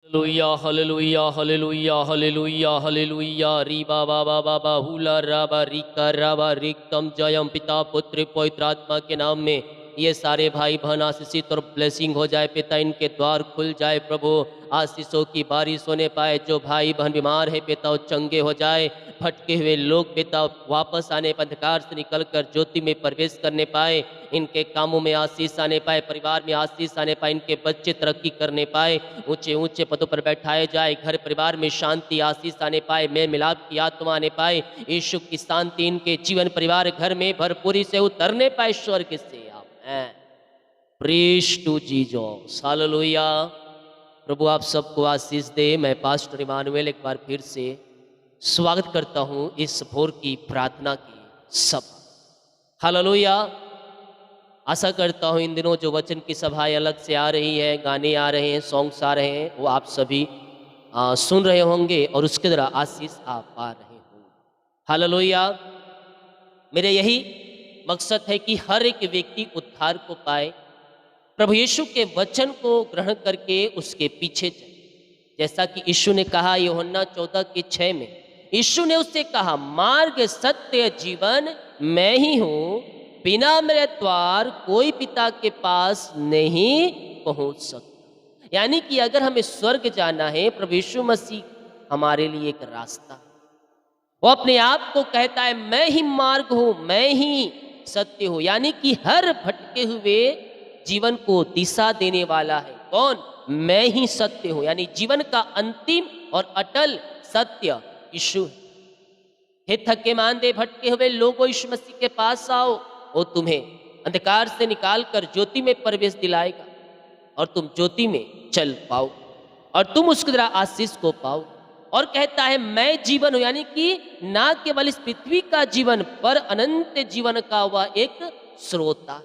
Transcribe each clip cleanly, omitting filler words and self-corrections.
Hallelujah hallelujah hallelujah hallelujah hallelujah री बाबा बाबा बाहुला राबा Rica राबा रिकतम Jayam पिता पुत्र पवित्र आत्मा के नाम में ये सारे भाई बहन आशीषित और ब्लेसिंग हो जाए पिता, इनके द्वार खुल जाए प्रभु, आशीषों की बारिश होने पाए। जो भाई बहन बीमार है पिता वो चंगे हो जाए, भटके हुए लोग पिता वापस आने पर अंधकार से निकलकर ज्योति में प्रवेश करने पाए, इनके कामों में आशीष आने पाए, परिवार में आशीष आने पाए, इनके बच्चे तरक्की करने पाए, ऊंचे ऊंचे पदों पर बैठाए जाए, घर परिवार में शांति आशीष आने पाए, मेल मिलाप की आत्मा आने पाए, यीशु की शांति इनके जीवन परिवार घर में भरपूरी से उतरने पाए स्वर्ग से। Amen. Praise to Jesus, hallelujah. प्रभु आप सबको आशीष दे। मैं पास्टर इमानुएल एक बार फिर से स्वागत करता हूं इस भोर की प्रार्थना की सभा। हालेलुया। आशा करता हूं इन दिनों जो वचन की सभाएं अलग से आ रही है, गाने आ रहे हैं, सॉन्ग्स आ रहे हैं, वो आप सभी सुन रहे होंगे और उसके द्वारा आशीष आप पा रहे होंगे। हालेलुया। मेरे यही मकसद है कि हर एक व्यक्ति उद्धार को पाए, प्रभु यीशु के वचन को ग्रहण करके उसके पीछे चले। जैसा कि यीशु ने कहा यूहन्ना 14:6 में, यीशु ने उससे कहा, मार्ग सत्य जीवन मैं ही हूं, बिना मेरे द्वार कोई पिता के पास नहीं पहुंच सकता। यानी कि अगर हमें स्वर्ग जाना है, प्रभु यीशु मसीह हमारे लिए एक रास्ता है। वो अपने आप को कहता है, मैं ही मार्ग हूं, मैं ही सत्य हूं, यानी कि हर भटके हुए जीवन को दिशा देने वाला है कौन? मैं ही सत्य हूं, यानी जीवन का अंतिम और अटल सत्य यीशु है। हे थके मांदे भटके हुए लोगों, यीशु मसीह के पास आओ, वो तुम्हें अंधकार से निकालकर ज्योति में प्रवेश दिलाएगा और तुम ज्योति में चल पाओ और तुम उसके द्वारा आशीष को पाओ। और कहता है, मैं जीवन हूं, यानी कि ना केवल इस पृथ्वी का जीवन पर अनंत जीवन का वह एक श्रोता।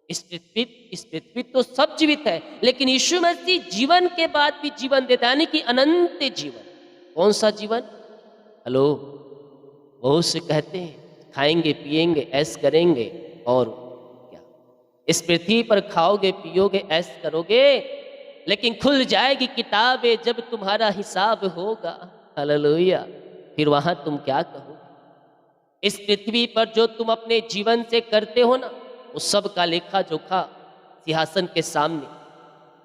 इस पृथ्वी तो सब जीवित है, लेकिन यीशु मसीह जीवन के बाद भी जीवन देता है, यानी कि अनंत जीवन। कौन सा जीवन? हेलो, बहुत से कहते हैं खाएंगे पिएंगे ऐश करेंगे और क्या, इस पृथ्वी पर खाओगे पियोगे ऐश करोगे, लेकिन खुल जाएगी किताबें जब तुम्हारा हिसाब होगा। हालेलुया। फिर वहां तुम क्या कहोगे? इस पृथ्वी पर जो तुम अपने जीवन से करते हो ना, वो सब का लेखा जोखा सिंहासन के सामने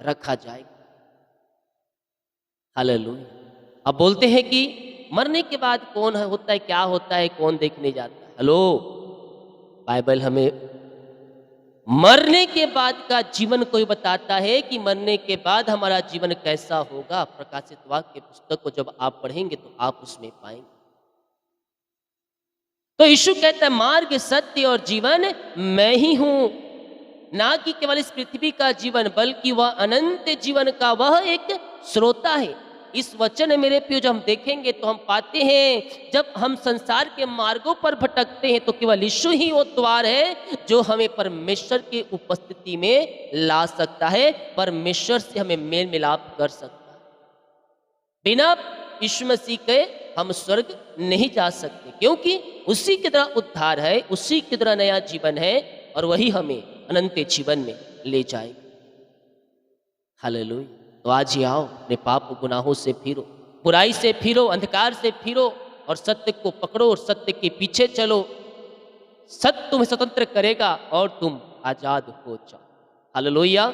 रखा जाएगा। हालेलुया। अब बोलते हैं कि मरने के बाद कौन होता है, क्या होता है, कौन देखने जाता है? हेलो, बाइबल हमें मरने के बाद का जीवन कोई बताता है कि मरने के बाद हमारा जीवन कैसा होगा। प्रकाशित वाक्य पुस्तक को जब आप पढ़ेंगे तो आप उसमें पाएंगे। तो यीशु कहता है, मार्ग सत्य और जीवन मैं ही हूं, ना कि केवल इस पृथ्वी का जीवन बल्कि वह अनंत जीवन का वह एक श्रोता है। इस वचन में मेरे प्रियो जब हम देखेंगे तो हम पाते हैं, जब हम संसार के मार्गों पर भटकते हैं तो केवल यीशु ही वो द्वार है जो हमें परमेश्वर की उपस्थिति में ला सकता है, परमेश्वर से हमें मेल मिलाप कर सकता है। बिना यीशु मसीह के हम स्वर्ग नहीं जा सकते, क्योंकि उसी की तरह उद्धार है, उसी की तरह नया जीवन है और वही हमें अनंत जीवन में ले जाएगा। हालेलुया। तो आज ही आओ, अपने पाप गुनाहों से फिरो, बुराई से फिरो, अंधकार से फिरो और सत्य को पकड़ो और सत्य के पीछे चलो। सत्य तुम्हें स्वतंत्र करेगा और तुम आजाद हो जाओ। हालेलुया।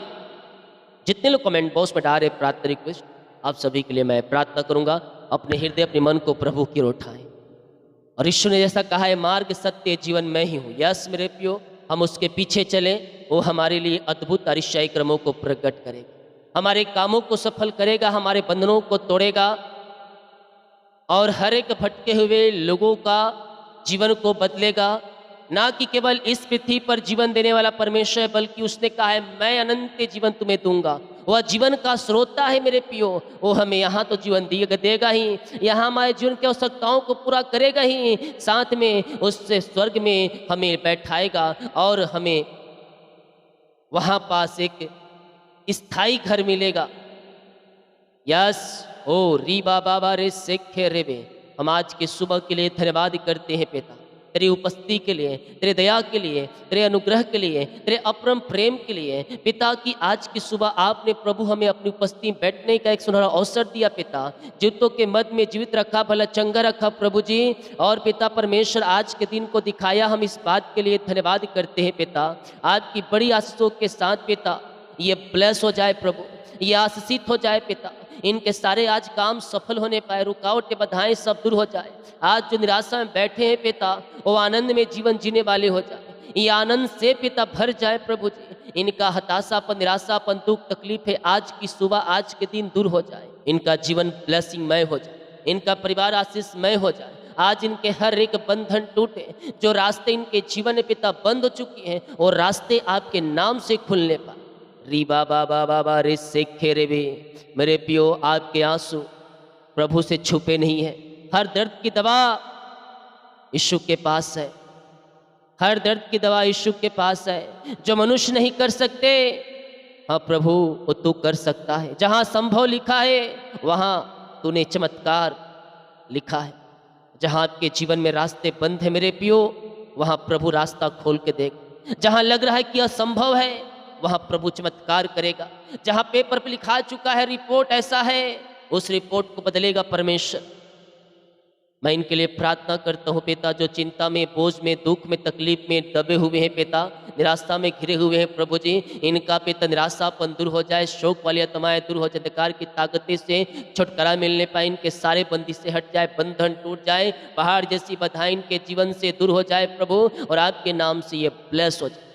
जितने लोग कमेंट बॉक्स में डाल रहे प्रार्थना रिक्वेस्ट, आप सभी के लिए मैं प्रार्थना करूंगा, अपने हृदय अपने मन को प्रभु की ओर उठाएं। और यीशु ने जैसा कहा है, मार्ग सत्य जीवन मैं ही हूं। यस मेरे प्रियो, हम उसके पीछे चलें, वो हमारे लिए अद्भुत अरिशाई क्रमों को प्रकट करेगा, हमारे कामों को सफल करेगा, हमारे बंधनों को तोड़ेगा और हर एक भटके हुए लोगों का जीवन को बदलेगा। ना कि केवल इस पृथ्वी पर जीवन देने वाला परमेश्वर है, बल्कि उसने कहा है, मैं अनंत जीवन तुम्हें दूंगा। वह जीवन का स्रोता है मेरे पियो, वो हमें यहाँ तो जीवन देगा ही, यहाँ हमारे जीवन की आवश्यकताओं को पूरा करेगा ही, साथ में उससे स्वर्ग में हमें बैठाएगा और हमें वहाँ पास एक स्थायी घर मिलेगा। यस, ओ रीबा बाबा रे सेखे रेबे। हम आज के सुबह के लिए धन्यवाद करते हैं पिता, तेरी उपस्थिति के लिए, तेरे दया के लिए, तेरे अनुग्रह के लिए, तेरे अपरम प्रेम के लिए पिता की आज की सुबह आपने प्रभु हमें अपनी उपस्थिति में बैठने का एक सुनहरा अवसर दिया पिता। जीवितों के मध्य में जीवित रखा, भला चंगा रखा प्रभु जी। और पिता परमेश्वर आज के दिन को दिखाया, हम इस बात के लिए धन्यवाद करते हैं पिता। आपकी बड़ी आशीषों के साथ पिता ये ब्लेस हो जाए प्रभु, ये आशीषित हो जाए पिता। इनके सारे आज काम सफल होने पाए, रुकावटें बाधाएं सब दूर हो जाए। आज जो निराशा में बैठे हैं पिता वो आनंद में जीवन जीने वाले हो जाए, ये आनंद से पिता भर जाए प्रभु जी। इनका हताशापन, निराशापन, दुख, तकलीफ है आज की सुबह, आज के दिन दूर हो जाए। इनका जीवन ब्लेसिंगमय हो जाए, इनका परिवार आशीषमय हो जाए। आज इनके हर एक बंधन टूटे, जो रास्ते इनके जीवन में पिता बंद हो चुके हैं वो रास्ते आपके नाम से खुलने पाए। री बाबा बाबा बा रे से खेरे वे मेरे पियो, आपके आंसू प्रभु से छुपे नहीं है। हर दर्द की दवा यीशु के पास है, हर दर्द की दवा यीशु के पास है। जो मनुष्य नहीं कर सकते, हाँ प्रभु वो तू कर सकता है। जहाँ संभव लिखा है वहाँ तूने चमत्कार लिखा है। जहाँ आपके जीवन में रास्ते बंद है मेरे पियो, वहाँ प्रभु रास्ता खोल के देगा। जहाँ लग रहा है कि असंभव है वहाँ प्रभु चमत्कार करेगा। जहाँ पेपर पे लिखा चुका है रिपोर्ट ऐसा है, उस रिपोर्ट को बदलेगा परमेश्वर। मैं इनके लिए प्रार्थना करता हूँ पिता, जो चिंता में, बोझ में, दुख में, तकलीफ में दबे हुए हैं पिता, निराशा में घिरे हुए हैं प्रभु जी। इनका पिता निराशापन दूर हो जाए, शोक वाली आत्माएं दूर हो जाए, अंधकार की ताकतें से छुटकारा मिलने पाए, इनके सारे बंदी से हट जाए, बंधन टूट जाए, पहाड़ जैसी बाधाएं इनके जीवन से दूर हो जाए प्रभु, और आपके नाम से ये ब्लेस हो जाए।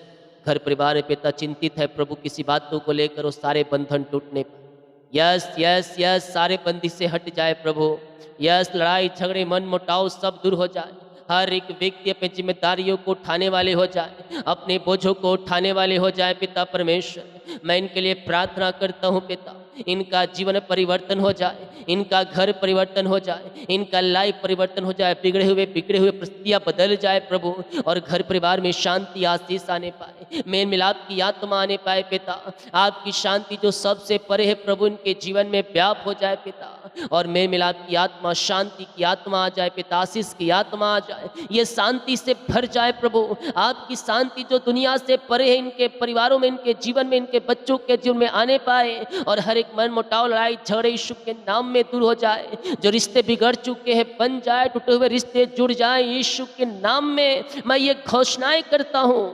घर परिवार में पिता चिंतित है प्रभु किसी बातों को लेकर, वो सारे बंधन टूटने पाए। यस यस यस, सारे बंदी से हट जाए प्रभु। यस, लड़ाई झगड़े मन मुटाव सब दूर हो जाए। हर एक व्यक्ति अपनी जिम्मेदारियों को उठाने वाले हो जाए, अपने बोझों को उठाने वाले हो जाए पिता परमेश्वर। मैं इनके लिए प्रार्थना करता हूँ पिता, इनका जीवन परिवर्तन हो जाए, इनका घर परिवर्तन हो जाए, इनका लाइफ परिवर्तन हो जाए, बिगड़े हुए परिस्थितियाँ बदल जाए प्रभु, और घर परिवार में शांति आशीष आने पाए, मेल मिलाप की आत्मा आने पाए पिता। आपकी शांति जो सबसे परे है प्रभु इनके जीवन में व्याप हो जाए पिता, और मेल मिलाप की आत्मा, शांति की आत्मा आ जाए पिता, आशीष की आत्मा आ जाए, ये शांति से भर जाए प्रभु। आपकी शांति जो दुनिया से परे है इनके परिवारों में, इनके जीवन में, इनके बच्चों के जीवन में आने पाए, और हर एक मन मुटाव, लड़ाई झगड़े यीशु के नाम में दूर हो जाए। जो रिश्ते बिगड़ चुके हैं बन जाए, टूटे हुए रिश्ते जुड़ जाए यीशु के नाम में। मैं ये घोषणाएं करता हूं।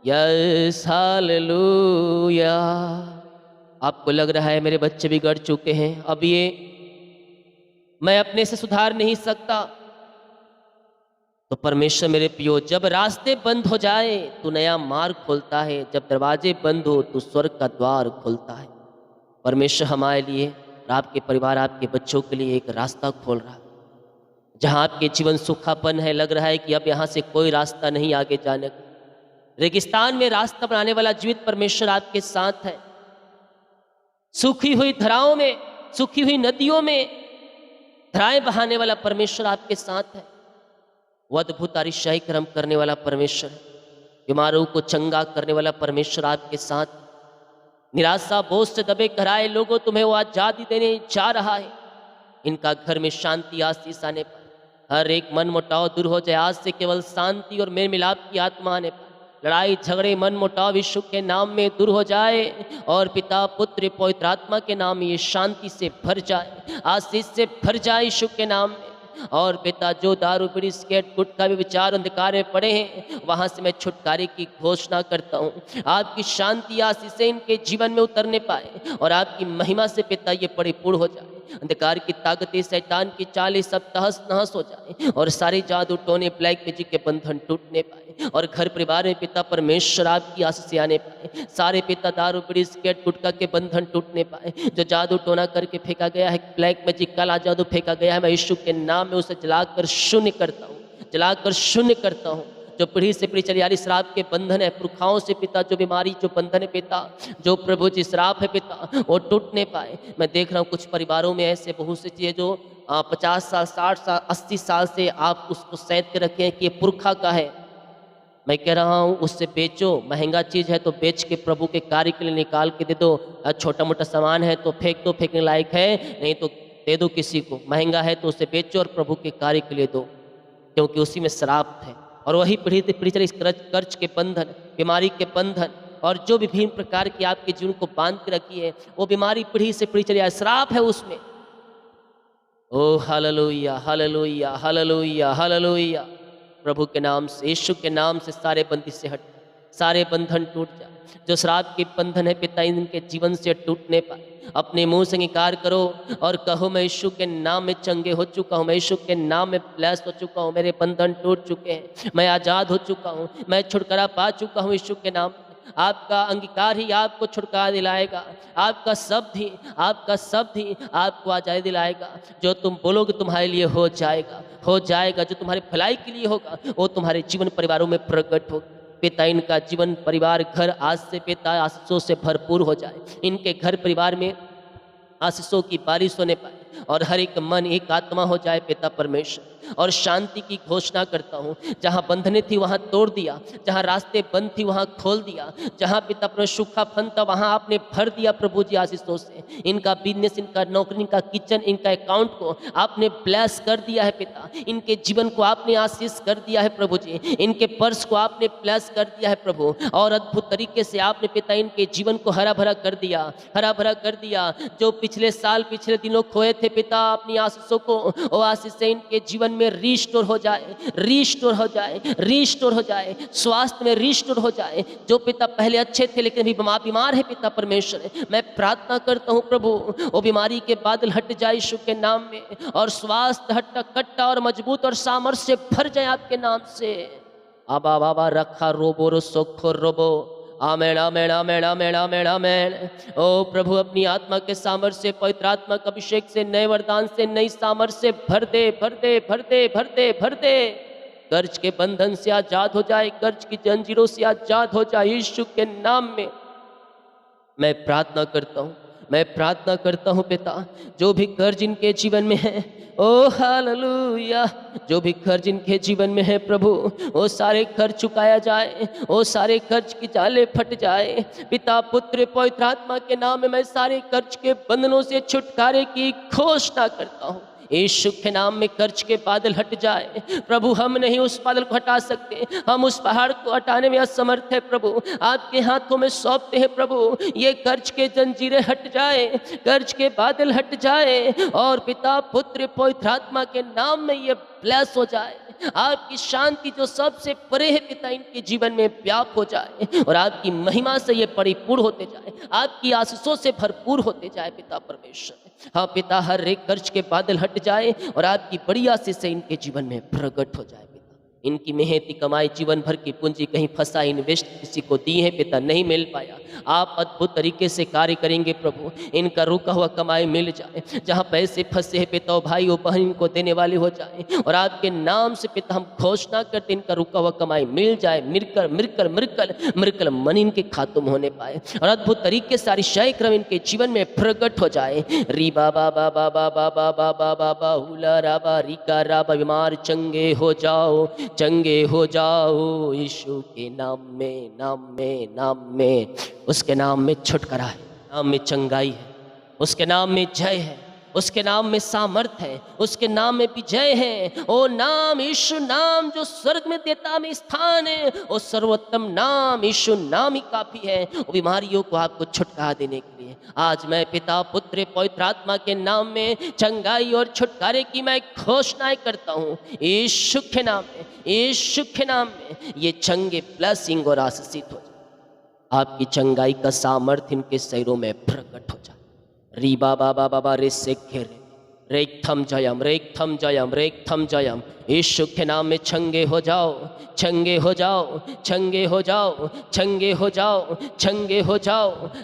Yes hallelujah. आपको लग रहा है मेरे बच्चे बिगड़ चुके हैं, अब ये मैं अपने से सुधार नहीं सकता, तो परमेश्वर मेरे पियो, जब रास्ते बंद हो जाए तो नया मार्ग खोलता है, जब दरवाजे बंद हो तो स्वर्ग का द्वार खोलता है। परमेश्वर हमारे लिए और आपके परिवार, आपके बच्चों के लिए एक रास्ता खोल रहा है। जहाँ आपके जीवन सूखापन है, लग रहा है कि अब यहाँ से कोई रास्ता नहीं आगे जाने का, रेगिस्तान में रास्ता बनाने वाला जीवित परमेश्वर आपके साथ है। सूखी हुई धराओं में, सूखी हुई नदियों में धाराएं बहाने वाला परमेश्वर आपके साथ है। वो अद्भुत आरिशाही कर्म करने वाला परमेश्वर है। बीमारों को चंगा करने वाला परमेश्वर आपके साथ। निराशा बोझ से दबे कराए लोगों, तुम्हें वो आजादी देने जा रहा है। इनका घर में शांति आशीष आने पर हर एक मन मुटाव दूर हो जाए। आज से केवल शांति और मेल मिलाप की आत्मा आने पर लड़ाई झगड़े मन मुटाव यीशु के नाम में दूर हो जाए, और पिता पुत्र पवित्र आत्मा के नाम में ये शांति से भर जाए, आशीष से भर जाए यीशु के नाम में। और पिता जो दारू बीड़ी सिगरेट गुटखा भी विचार अंधकार में पड़े हैं, वहाँ से मैं छुटकारे की घोषणा करता हूँ। आपकी शांति आशीष इनके जीवन में उतरने पाए, और आपकी महिमा से पिता ये परिपूर्ण हो जाए। अंधकार की ताकतें, शैतान की चालें सब तहस नहस हो जाए, और सारे जादू टोने ब्लैक मैजिक के बंधन टूटने पाए, और घर परिवार में पिता परमेश्वर आपकी आशीष से आने पाए। सारे पिता दारू बीड़ी सिगरेट गुटखा के बंधन टूटने पाए। जो जादू टोना करके फेंका गया है, ब्लैक मैजिक काला जादू फेंका गया है, मैं यीशु के नाम में उसे जलाकर शून्य करता हूँ, जलाकर शून्य करता हूँ। जो पीढ़ी से पीढ़ी चली आ रही श्राप के बंधन है, पुरखाओं से पिता जो बीमारी, जो बंधन है पिता, जो प्रभु जी श्राप है पिता, वो टूटने पाए। मैं देख रहा हूँ कुछ परिवारों में ऐसे बहुत सी चीज़ें जो 50 साल 60 साल 80 साल से आप उसको सैंत के रखे हैं कि ये पुरखा का है। मैं कह रहा हूँ उससे बेचो, महंगा चीज़ है तो बेच के प्रभु के कार्य के लिए निकाल के दे दो। छोटा मोटा सामान है तो फेंक दो, फेंकने लायक है नहीं तो दे दो किसी को। महंगा है तो उसे बेचो और प्रभु के कार्य के लिए दो। क्योंकि उसी में श्राप है। और वही पीढ़ी से पीढ़ी चले इस कर्ज के बंधन, बीमारी के बंधन और जो विभिन्न प्रकार की आपके जीवन को बांध के रखी है, वो बीमारी पीढ़ी से पीढ़ी चली आए, श्राप है उसमें। ओ हालेलुया हालेलुया हालेलुया हालेलुया। प्रभु के नाम से, यीशु के नाम से सारे बंदिश से हट, सारे बंधन टूट जाए। जो श्राप के बंधन है पिता, इनके जीवन से टूटने पाए। अपने मुंह से इंकार करो और कहो मैं यीशु के नाम में चंगे हो चुका हूँ, मैं यीशु के नाम में ब्लेस हो चुका हूँ, मेरे बंधन टूट चुके हैं, मैं आज़ाद हो चुका हूँ, मैं छुटकारा पा चुका हूँ यीशु के नाम। आपका अंगीकार ही आपको छुटकारा दिलाएगा, आपका शब्द ही आपको आज़ादी दिलाएगा। जो तुम बोलोगे तुम्हारे लिए हो जाएगा। जो तुम्हारे भलाई के लिए होगा वो तुम्हारे जीवन परिवारों में प्रकट होगा। पिता इनका जीवन परिवार घर आज से पिता आशीषों से भरपूर हो जाए। इनके घर परिवार में आशीषों की बारिश होने पाए और हर एक मन एक आत्मा हो जाए पिता परमेश्वर। और शांति की घोषणा करता हूँ। जहाँ बंधने थी वहाँ तोड़ दिया, जहाँ रास्ते बंद थी वहाँ खोल दिया, जहाँ पिता अपना सूखा फन था वहाँ आपने भर दिया प्रभु जी आशीषों से। इनका बिजनेस, इनका नौकरी, इनका किचन, इनका अकाउंट को आपने ब्लेस कर दिया है पिता। इनके जीवन को आपने आशीष कर दिया है प्रभु जी। इनके पर्स को आपने ब्लेस कर दिया है प्रभु। और अद्भुत तरीके से आपने पिता इनके जीवन को हरा भरा कर दिया। जो पिछले साल पिछले दिनों खोए थे पिता अपनी आशीषों को, वो आशीष से इनके जीवन में रिस्टोर हो जाए। स्वास्थ्य में रिस्टोर हो जाए। जो पिता पहले अच्छे थे लेकिन अभी बीमार है पिता परमेश्वर, मैं प्रार्थना करता हूँ प्रभु वो बीमारी के बादल हट जाए यीशु के नाम में। और स्वास्थ्य हट्टा कट्टा और मजबूत और सामर्थ्य से भर जाए आपके नाम से। आबा बाबा रखा रोबो रो सोखो रोबो। आमेन आमेन आमेन आमेन आमेन आमेन। ओ प्रभु अपनी आत्मा के सामर्थ्य से, पवित्र आत्मा के अभिषेक से, नए वरदान से, नई सामर्थ्य से भर दे। कर्ज के बंधन से आजाद हो जाए, कर्ज की जंजीरों से आजाद हो जाए यीशु के नाम में। मैं प्रार्थना करता हूँ पिता, जो भी कर्ज इनके जीवन में है, ओ हालेलुया, जो भी कर्ज इनके जीवन में है प्रभु, वो सारे कर्ज चुकाया जाए, वो सारे कर्ज की जाले फट जाए। पिता पुत्र पवित्र आत्मा के नाम में मैं सारे कर्ज के बंधनों से छुटकारे की घोषणा करता हूँ। यीशु के नाम में कर्ज के बादल हट जाए प्रभु। हम नहीं उस बादल को हटा सकते, हम उस पहाड़ को हटाने में असमर्थ है प्रभु। आपके हाथों में सौंपते हैं प्रभु। ये कर्ज के जंजीरें हट जाए, कर्ज के बादल हट जाए और पिता पुत्र पवित्र आत्मा के नाम में ये ब्लेस हो जाए। आपकी शांति जो सबसे परे है पिता इनके जीवन में व्याप्त हो जाए और आपकी महिमा से ये परिपूर्ण होते जाए, आपकी आशीषों से भरपूर होते जाए पिता परमेश्वर। हाँ पिता, हर एक कर्ज के बादल हट जाए और आपकी बड़ी आशीष से इनके जीवन में प्रकट हो जाए पिता। इनकी मेहनती कमाई जीवन भर की पूंजी कहीं फंसा इन्वेस्ट किसी को दी है पिता, नहीं मिल पाया, आप अद्भुत तरीके से कार्य करेंगे प्रभु। इनका रुका हुआ कमाई मिल जाए, जहाँ पैसे फंसे हैं पिता, भाई वो बहन इनको देने वाले हो जाए और आपके नाम से पिता हम घोषणा करते इनका रुका हुआ कमाई मिल जाए। मिरकल मन इनके खातों में होने पाए और अद्भुत तरीके से सारी शय क्रम इनके जीवन में प्रकट हो जाए। री बाबा बाबा बाबा बाबा बाबा बाहुला राबा रिका राबा। बीमार चंगे हो जाओ यीशु के नाम में। उसके नाम में छुटकारा है, नाम में चंगाई है, उसके नाम में जय है, उसके नाम में सामर्थ है, उसके नाम में विजय है। ओ नाम यीशु नाम जो स्वर्ग में देता में स्थान है, वो सर्वोत्तम नाम यीशु नाम ही काफी है वो बीमारियों को आपको छुटकारा देने के लिए। आज मैं पिता पुत्र पवित्र आत्मा के नाम में चंगाई और छुटकारे की मैं घोषणाएं करता हूँ यीशु के नाम में। ये चंगे ब्लेसिंग और आशीषित हो जाए, आपकी चंगाई का सामर्थ्य इनके शरीरों में प्रकट हो जाए। री बाबा बाबा बा रे से घेरे रेखम जयम। यीशु के नाम में छंगे हो जाओ।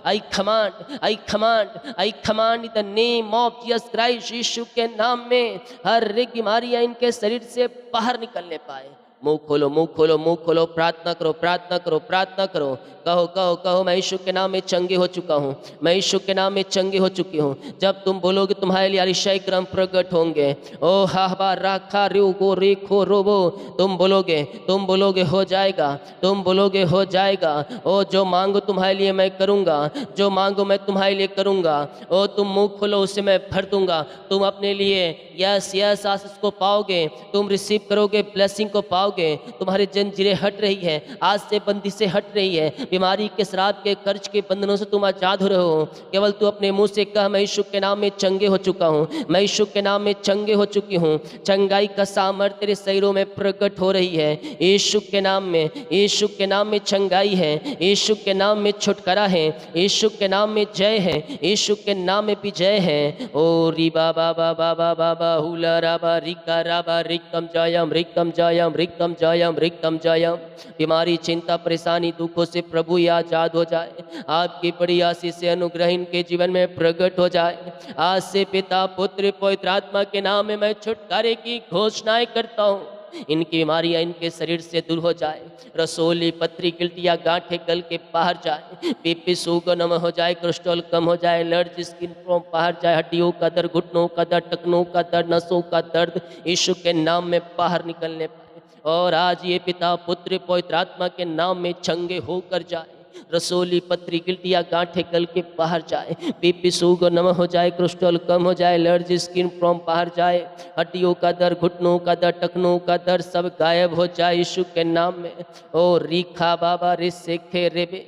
I command in the name of Jesus Christ. यीशु के नाम में हर एक बीमारियां इनके शरीर से बाहर निकलने पाए, मुंह खोलो, मुंह खोलो, मुंह खोलो, प्रार्थना करो, प्रार्थना करो, प्रार्थना करो। कहो कहो कहो, मैं यीशु के नाम में चंगे हो चुका हूँ, मैं यीशु के नाम में चंगे हो चुकी हूँ। जब तुम बोलोगे तुम्हारे लिए अतिशय क्रम प्रकट होंगे। ओ हाहबा राखा रू गो रेखो रोबो, तुम बोलोगे हो जाएगा, तुम बोलोगे हो जाएगा। ओ जो मांगो तुम्हारे लिए मैं करूँगा, जो मांगो मैं तुम्हारे लिए करूँगा। ओ तुम मुंह खोलो, उसे मैं भर दूंगा। तुम अपने लिए यस यस आशीष को पाओगे, तुम रिसीव करोगे, ब्लेसिंग को पाओगे। तुम्हारी जंजीरें हट रही है, आज से बंदी से हट रही है, बीमारी के श्राप के कर्ज के बंधनों से तुम आजाद हो रहे हो। केवल तू अपने मुंह से कह, मैं यीशु के नाम में चंगे हो चुका हूँ, मैं यीशु के नाम में चंगे हो चुकी हूँ। चंगाई का सामर्थ तेरे शरीरों में प्रकट हो रही है यीशु के नाम में। यीशु के नाम में चंगाई है, यीशु के नाम में छुटकारा है, यीशु के नाम में जय है, यीशु के नाम में विजय है। ओ री बाबा बाबा बाबा बाहुला राबा रिका राबा रिकम जयम रिकम जयम रिकम जयम रिकम जयम। बीमारी, चिंता, परेशानी, दुखों से प्रभु ये आजाद हो जाए। आपकी बड़ी आशीष से अनुग्रह इनके जीवन में प्रकट हो जाए। आज से पिता पुत्र पवित्र आत्मा के नाम में मैं छुटकारे की घोषणाएं करता हूँ। इनकी बीमारियां इनके शरीर से दूर हो जाए। रसोली, पथरी, गिल्टियाँ, गांठें गल के बाहर जाए। बीपी शुगर नम हो जाए, कोलेस्ट्रॉल कम हो जाए, एलर्जी, स्किन प्रॉब्लम बाहर जाए, हड्डियों का दर्द, घुटनों का दर्द, टखनों का दर्द, नसों का दर्द यीशु के नाम में बाहर निकलने पाए। और आज ये पिता पुत्र पवित्र आत्मा के नाम में चंगे होकर जाए। रसोली, पथरी, गिल्टियाँ, गांठें गल के बाहर जाए। बीपी शुगर नम हो जाए, कोलेस्ट्रॉल कम हो जाए, एलर्जी, स्किन प्रॉब्लम बाहर जाए, हड्डियों का दर्द, घुटनों का दर्द, टखनों का दर्द सब गायब हो जाए यीशु के नाम में। ओ रीखा बाबा रे सेखे रेबे।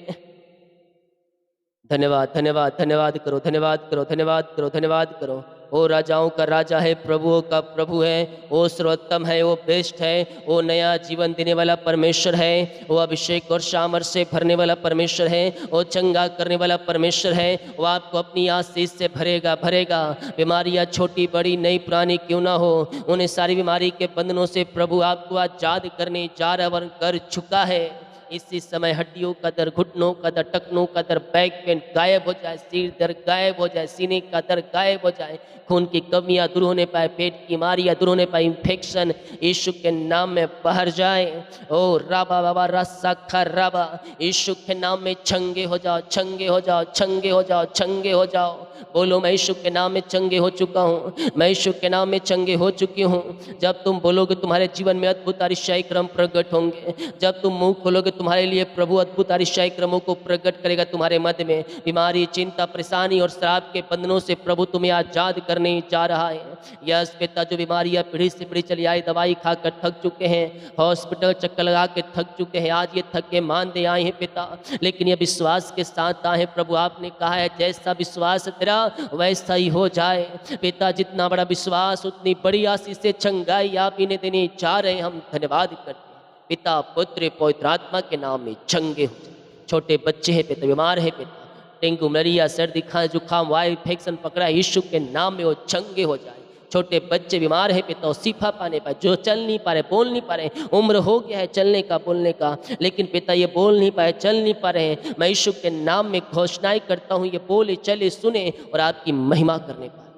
धन्यवाद धन्यवाद धन्यवाद करो, धन्यवाद करो, धन्यवाद करो, धन्यवाद करो। वो राजाओं का राजा है, प्रभुओं का प्रभु है, वो सर्वोत्तम है, वो बेस्ट है, वो नया जीवन देने वाला परमेश्वर है, वो अभिषेक और सामर्थ से भरने वाला परमेश्वर है, वो चंगा करने वाला परमेश्वर है। वो आपको अपनी आशीष से भरेगा भरेगा। बीमारियां छोटी बड़ी नई पुरानी क्यों ना हो, उन्हें सारी बीमारी के बंधनों से प्रभु आपको आजाद करने जा रहा कर चुका है। इसी समय हड्डियों का दर्द, घुटनों का दर्द, टखनों का दर्द, बैक पेन गायब हो जाए, सिर दर्द गायब हो जाए, सीने का दर्द गायब हो जाए, खून की कमियां दूर होने पाए, पेट की बीमारियां दूर होने पाए, इन्फेक्शन यीशु के नाम में बाहर जाए। ओ राबा बाबा रसा खा राबा, यीशु के नाम में चंगे हो जाओ, चंगे हो जाओ, चंगे हो जाओ, चंगे हो जाओ। बोलो, मैं यीशु के नाम में चंगे हो चुका हूँ, मैं यीशु के नाम में चंगे हो चुकी हूँ। जब तुम बोलोगे तुम्हारे जीवन में अद्भुत आश्चर्य क्रम प्रकट होंगे। जब तुम मुंह खोलोगे तुम्हारे लिए प्रभु अद्भुत आश्चर्य क्रमों को प्रकट करेगा तुम्हारे मध्य में। बीमारी, चिंता, परेशानी और श्राप के बंधनों से प्रभु तुम्हें आजाद करने जा रहा है। यस पिता, जो बीमारियां पीढ़ी से पीढ़ी चली आई, दवाई खाकर थक चुके हैं, हॉस्पिटल चक्कर लगा के थक चुके हैं, आज ये थक के मानते आए हैं पिता, लेकिन ये विश्वास के साथ आए हैं प्रभु। आपने कहा है जैसा विश्वास तेरा वैसा ही हो जाए। पिता, जितना बड़ा विश्वास उतनी बड़ी आशीष से चंगाई आप इन्हें देने जा रहे हैं। हम धन्यवाद करते हैं पिता पुत्र पवित्र आत्मा के नाम में चंगे हो जाए। छोटे बच्चे हैं पिता, बीमार है पिता, डेंगू, मलेरिया, सर्दी, खांसी, जुकाम, वायु इन्फेक्शन पकड़ा है, यीशु के नाम में वो चंगे हो जाए। छोटे बच्चे बीमार है पिता, वो शिफा पाने पाए, जो चल नहीं पा रहे, बोल नहीं पा रहे, उम्र हो गया है चलने का, बोलने का, लेकिन पिता ये बोल नहीं पाए, चल नहीं पा रहे हैं, मैं यीशु के नाम में घोषणाएं करता हूँ, ये बोले, चले, सुने और आपकी महिमा करने पाए।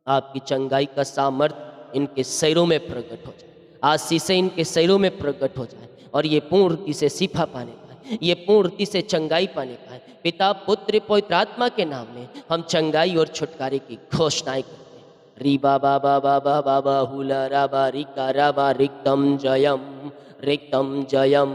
आपकी चंगाई का सामर्थ इनके शरीरों में प्रकट हो जाए, आशीषें इनके शरीरों में प्रकट हो जाए और ये पूर्णति से शिफा पाने पाए, ये पूर्णति से चंगाई पाने पाए। पिता पुत्र पवित्र आत्मा के नाम में हम चंगाई और छुटकारे की घोषणाएं करते हैं। री बाबा बाबा बाबा बाहुला राबा रिका राबा रिक्तम जयम रिक्तम जयम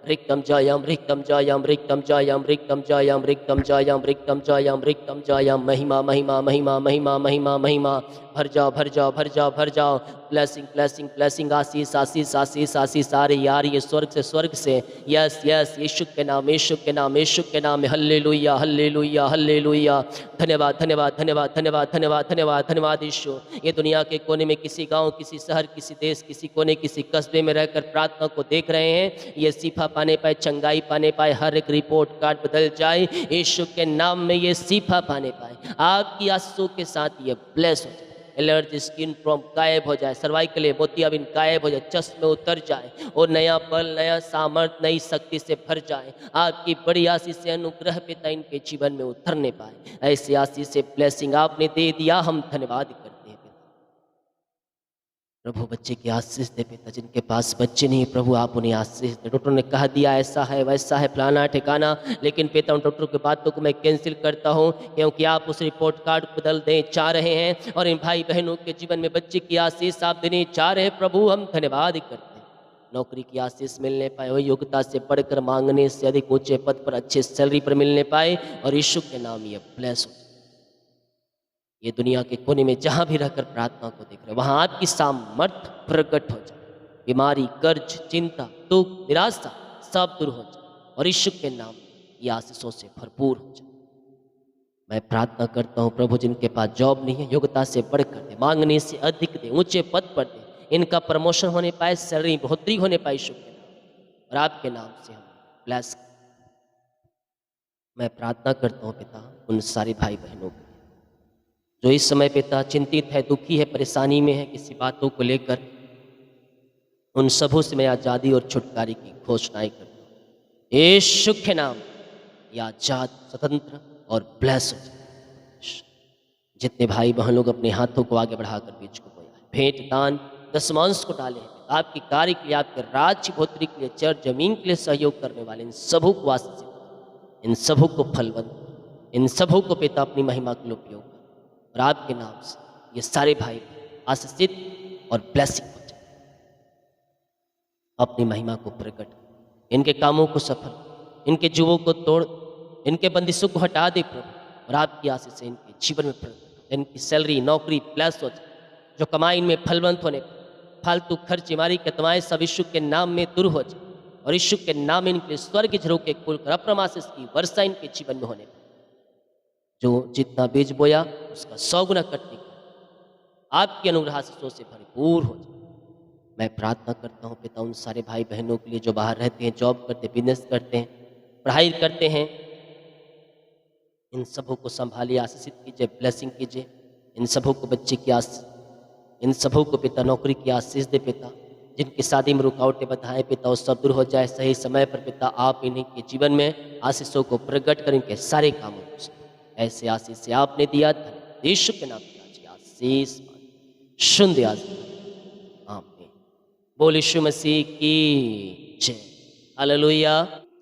रिक्तम जयम रिक्तम जयम रिक्तम जयम रिक्तम जयम रिक्तम जयम रिक्तम जयम रिक्तम जयम। महिमा महिमा महिमा महिमा महिमा महिमा, भर जाओ भर जाओ भर जाओ भर जाओ। ब्लेसिंग ब्लेसिंग ब्लेसिंग, आशीष आशीष आशीष आशीष आ रही यार, ये स्वर्ग से। यस यस, यीशु के नाम, यीशु के नाम, यीशु के नाम में हल्लेलुया हल्लेलुया हल्लेलुया। धन्यवाद धन्यवाद धन्यवाद धन्यवाद धन्यवाद धन्यवाद धन्यवाद यीशु। ये दुनिया के कोने में किसी गांव, किसी शहर, किसी देश, किसी कोने, किसी कस्बे में रहकर प्रार्थना को देख रहे हैं, ये शिफा पाने पाए, चंगाई पाने पाए, हर एक रिपोर्ट कार्ड बदल जाए यीशु के नाम में, ये शिफा पाने पाए, आपकी आंसू के साथ ये ब्लेस हो जाए। एलर्जी, स्किन प्रॉब्लम गायब हो जाए, सर्वाइकल मोतियाबिंद गायब हो जाए, चश्मे उतर जाए और नया बल, नया सामर्थ, नई शक्ति से भर जाए। आपकी बड़ी आशीष से अनुग्रह पिता इनके जीवन में उतरने पाए। ऐसी आशीष से ब्लेसिंग आपने दे दिया, हम धन्यवाद करते हैं। प्रभु बच्चे की आशीष दे पिता, जिनके पास बच्चे नहीं प्रभु आप उन्हें आशीष दे। डॉक्टर ने कह दिया ऐसा है वैसा है फलाना ठिकाना, लेकिन पिता उन डॉक्टर की बातों को मैं कैंसिल करता हूँ, क्योंकि आप उस रिपोर्ट कार्ड को बदल दें चाह रहे हैं और इन भाई बहनों के जीवन में बच्चे की आशीष आप देने चाह रहे हैं। प्रभु हम धन्यवाद करते हैं, नौकरी की आशीष मिलने पाए, वही योग्यता से बढ़कर मांगने से अधिक ऊंचे पद पर अच्छे सैलरी पर मिलने पाए, और यीशु के नाम ये ब्लेस हो। ये दुनिया के कोने में जहां भी रहकर प्रार्थना को देख रहे वहां आपकी सामर्थ प्रकट हो जाए, बीमारी कर्ज चिंता दुख निराशा सब दूर हो जाए, और यीशु के नाम ये आशीषों से भरपूर हो जाए। मैं प्रार्थना करता हूँ प्रभु, जिनके पास जॉब नहीं है योग्यता से बढ़कर दे, मांगने से अधिक दे, ऊंचे पद पर दे, इनका प्रमोशन होने पाए, सैलरी बढ़ोतरी होने पाए यीशु के नाम, और आपके नाम से हम ब्लेस। मैं प्रार्थना करता हूँ पिता उन सारे भाई बहनों को जो इस समय पिता चिंतित है, दुखी है, परेशानी में है किसी बातों को लेकर, उन सबों से मैं आज़ादी और छुटकारे की घोषणाएं करता हूँ यीशु के नाम। या आजाद स्वतंत्र और ब्लेस हो जाए। जितने भाई बहन लोग अपने हाथों को आगे बढ़ाकर बीच को बोया है, भेंट दान दशमांश को डाले हैं, आपकी कार्य के लिए, आपके राज्य भोत्री के लिए, चर जमीन के लिए सहयोग करने वाले इन सबों को आशीष, इन सबों को फलवंत, इन सबों को पिता अपनी महिमा के लिए उपयोग, और आपके नाम से ये सारे भाई आशीषित और ब्लेसिंग हो जाए। अपनी महिमा को प्रकट, इनके कामों को सफल, इनके जुओं को तोड़, इनके बंदिशों को हटा दे प्रभु, और आपकी आशीष से इनके जीवन में प्रकट, इनकी सैलरी नौकरी ब्लेस हो जाए, जो कमाई इनमें फलवंत होने, फालतू खर्च बीमारी कतवाएं सब यीशु के नाम में दूर हो जाए, और यीशु के नाम में इनके स्वर्ग झरोके खोलकर अप्रम आशीष की वर्षा इनके जीवन में होने, जो जितना बीज बोया उसका 100 गुना कटने आपकी अनुग्रह आशीषों से भरपूर हो जाए। मैं प्रार्थना करता हूँ पिता उन सारे भाई बहनों के लिए जो बाहर रहते हैं, जॉब करते हैं, बिजनेस करते हैं, पढ़ाई करते हैं, इन सबों को संभालिए, आशीषित कीजिए, ब्लेसिंग कीजिए, इन सबों को बच्चे की आशीष, इन सबों को पिता नौकरी की आशीष दे पिता, जिनकी शादी में रुकावटें बधाएं पिता वो सब दूर हो जाए, सही समय पर पिता आप इन्हीं के जीवन में आशीषों को प्रकट कर इनके सारे कामों को ऐसे आशीष से आपने दिया, यीशु के नाम में आशीष शुद्ध आपने बोल यीशु मसीह की जय। हालेलुया।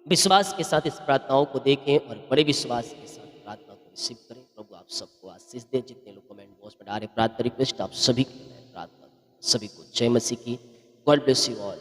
विश्वास के साथ इस प्रार्थनाओं को देखें और बड़े विश्वास के साथ प्रार्थना को रिसीव करें। प्रभु आप सबको आशीष दे। जितने लोग कमेंट बॉक्स में डाल रहे प्रार्थना रिक्वेस्ट, आप सभी की प्रार्थना, सभी को जय मसीह की। God bless you all.